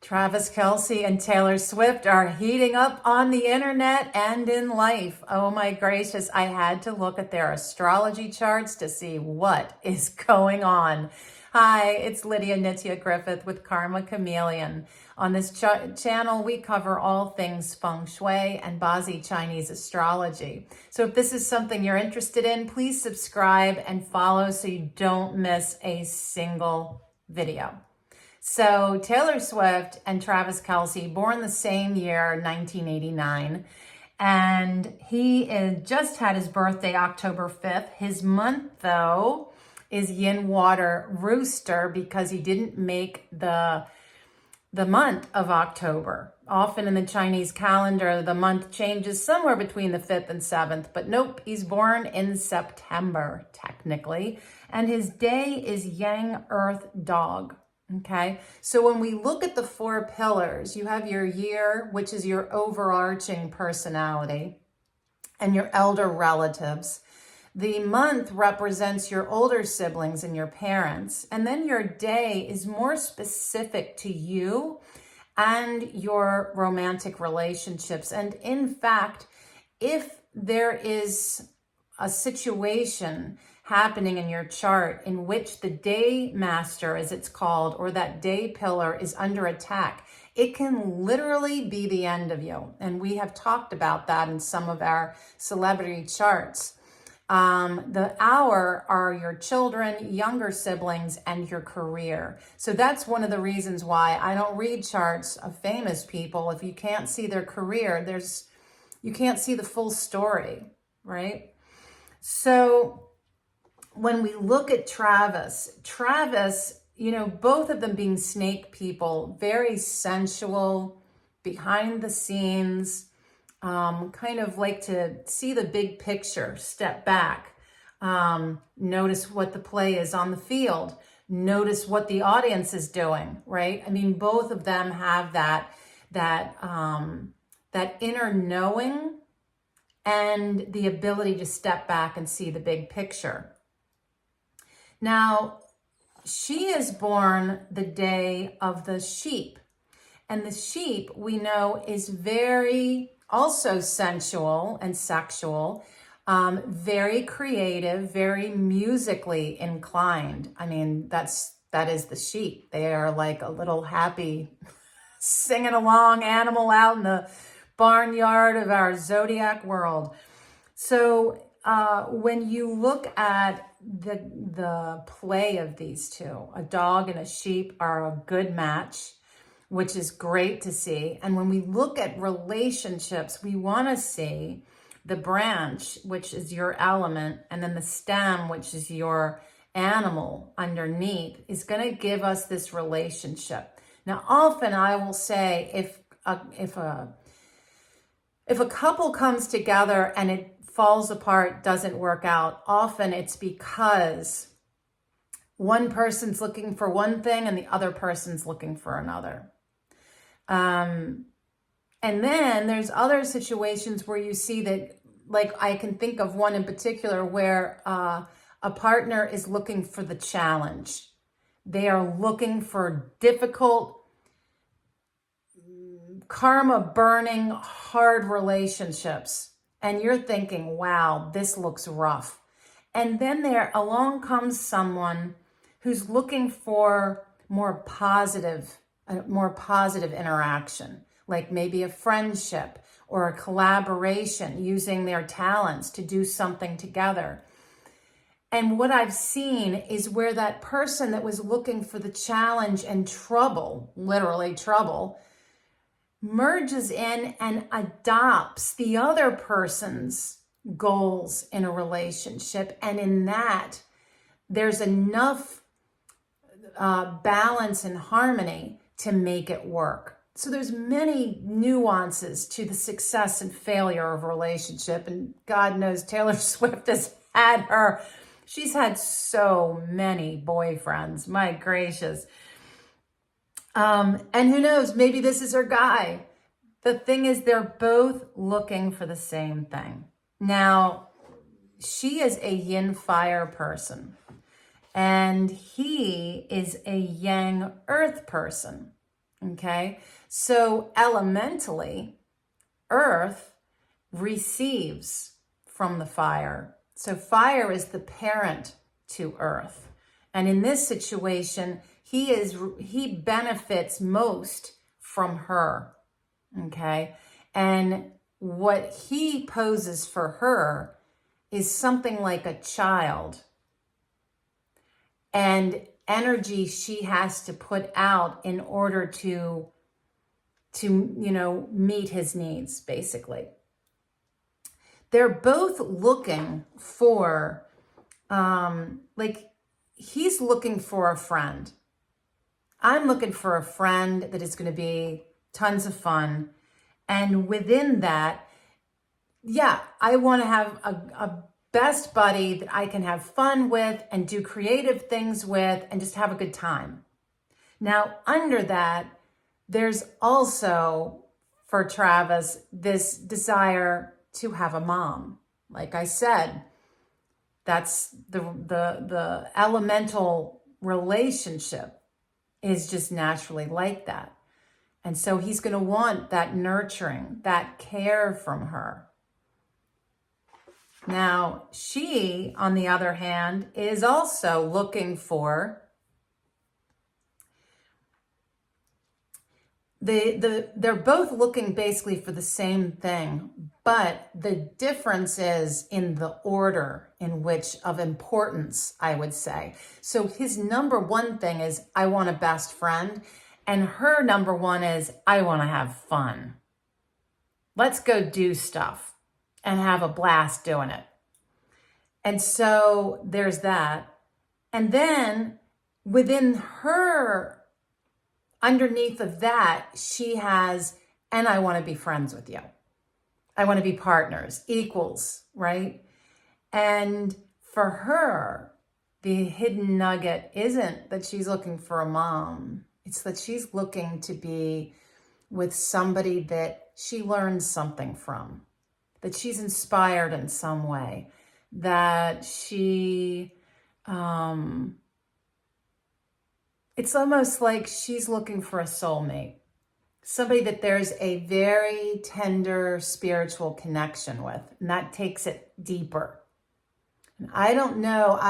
Travis Kelce and Taylor Swift are heating up on the internet and in life. Oh my gracious, I had to look at their astrology charts to see what is going on. Hi, it's Lydia Nitya Griffith with Karma Chameleon. On this channel, we cover all things feng shui and BaZi Chinese astrology. So if this is something you're interested in, please subscribe and follow so you don't miss a single video. So Taylor Swift and Travis Kelce, born the same year, 1989, and he just had his birthday October 5th. His month, though, is Yin Water Rooster because he didn't make the month of October. Often in the Chinese calendar, the month changes somewhere between the 5th and 7th, but nope, he's born in September, technically, and his day is Yang Earth Dog. Okay, so when we look at the four pillars, you have your year, which is your overarching personality, and your elder relatives. The month represents your older siblings and your parents. And then your day is more specific to you and your romantic relationships. And in fact, if there is a situation happening in your chart in which the day master, as it's called, or that day pillar is under attack, it can literally be the end of you. And we have talked about that in some of our celebrity charts. The hour are your children, younger siblings, and your career. So that's one of the reasons why I don't read charts of famous people. If you can't see their career, you can't see the full story, right? So when we look at Travis, both of them being snake people, very sensual, behind the scenes, kind of like to see the big picture, step back, notice what the play is on the field, notice what the audience is doing, right? I mean, both of them have that inner knowing and the ability to step back and see the big picture. Now, she is born the day of the sheep. And the sheep, we know, is very also sensual and sexual, very creative, very musically inclined. I mean, that is the sheep. They are like a little happy singing along animal out in the barnyard of our zodiac world. So when you look at the play of these two, a dog and a sheep are a good match, which is great to see. And when we look at relationships, we want to see the branch, which is your element, and then the stem, which is your animal underneath, is going to give us this relationship. Now, often I will say if a couple comes together and it falls apart, doesn't work out, often it's because one person's looking for one thing and the other person's looking for another. And then there's other situations where you see that, like I can think of one in particular where a partner is looking for the challenge. They are looking for difficult, karma-burning, hard relationships. And you're thinking, wow, this looks rough. And then along comes someone who's looking for more positive interaction, like maybe a friendship or a collaboration using their talents to do something together. And what I've seen is where that person that was looking for the challenge and trouble, literally trouble, merges in and adopts the other person's goals in a relationship. And in that, there's enough balance and harmony to make it work. So there's many nuances to the success and failure of a relationship. And God knows Taylor Swift she's had so many boyfriends, my gracious. And who knows, maybe this is her guy. The thing is, they're both looking for the same thing. Now, she is a yin fire person, and he is a yang earth person. Okay. So elementally, earth receives from the fire. So fire is the parent to earth. And in this situation, he benefits most from her. Okay. And what he poses for her is something like a child, and energy she has to put out in order to meet his needs, basically. They're both looking for, he's looking for a friend. I'm looking for a friend that is going to be tons of fun. And within that, yeah, I want to have a best buddy that I can have fun with and do creative things with and just have a good time. Now, under that, there's also, for Travis, this desire to have a mom. Like I said, that's the elemental relationship is just naturally like that. And so he's going to want that nurturing, that care from her. Now, she, on the other hand, is also looking for they're both looking basically for the same thing, but the difference is in the order in which of importance, I would say. So his number one thing is, I want a best friend. And her number one is, I want to have fun. Let's go do stuff and have a blast doing it. And so there's that. And then within her, underneath of that, she has, and I want to be friends with you. I want to be partners, equals, right? And for her, the hidden nugget isn't that she's looking for a mom. It's that she's looking to be with somebody that she learns something from, that she's inspired in some way, that she, it's almost like she's looking for a soulmate, somebody that there's a very tender spiritual connection with, and that takes it deeper. And I don't know,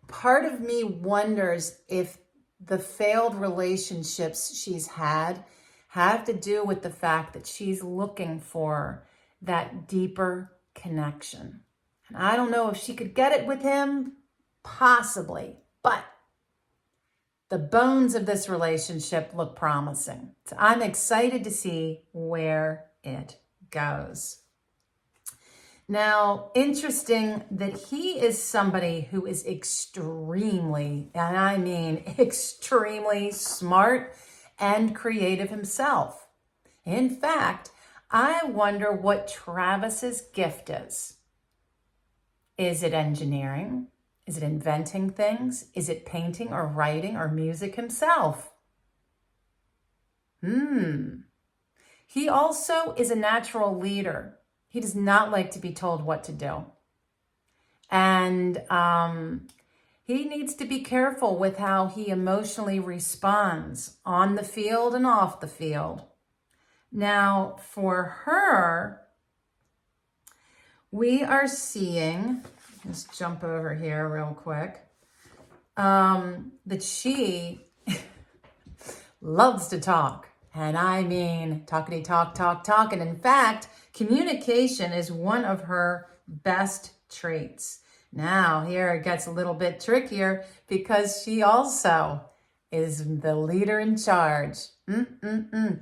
part of me wonders if the failed relationships she's had have to do with the fact that she's looking for that deeper connection. And I don't know if she could get it with him, possibly, but the bones of this relationship look promising. So I'm excited to see where it goes. Now, interesting that he is somebody who is extremely, and I mean extremely smart and creative himself. In fact, I wonder what Travis's gift is. Is it engineering? Is it inventing things? Is it painting or writing or music himself? He also is a natural leader. He does not like to be told what to do. And he needs to be careful with how he emotionally responds on the field and off the field. Now, for her, we are seeing, let's jump over here real quick, that she loves to talk. And I mean, talkity talk. And in fact, communication is one of her best traits. Now, here it gets a little bit trickier because she also is the leader in charge.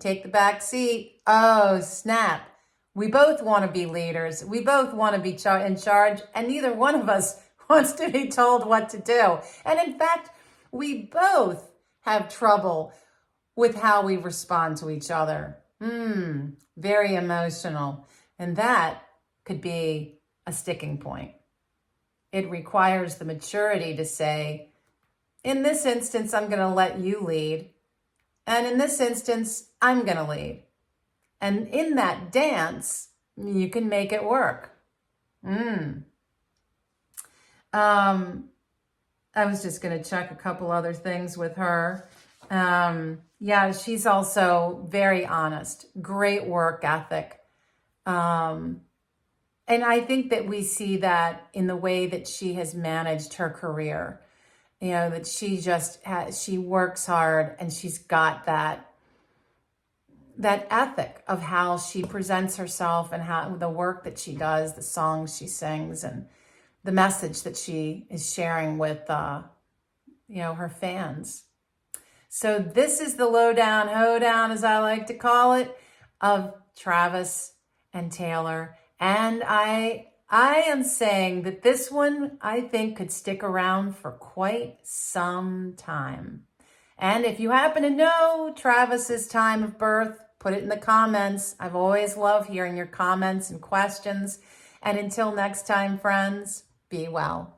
Take the back seat. Oh, snap. We both want to be leaders. We both want to be in charge, and neither one of us wants to be told what to do. And in fact, we both have trouble with how we respond to each other. Very emotional. And that could be a sticking point. It requires the maturity to say, in this instance, I'm going to let you lead. And in this instance, I'm going to lead. And in that dance, you can make it work. I was just going to check a couple other things with her. Yeah, she's also very honest, great work ethic. Um, and I think that we see that in the way that she has managed her career. You know, that she works hard and she's got that ethic of how she presents herself and how the work that she does, the songs she sings, and the message that she is sharing with, her fans. So this is the lowdown, hoedown, as I like to call it, of Travis and Taylor. And I am saying that this one, I think, could stick around for quite some time. And if you happen to know Travis's time of birth, put it in the comments. I've always loved hearing your comments and questions. And until next time, friends, be well.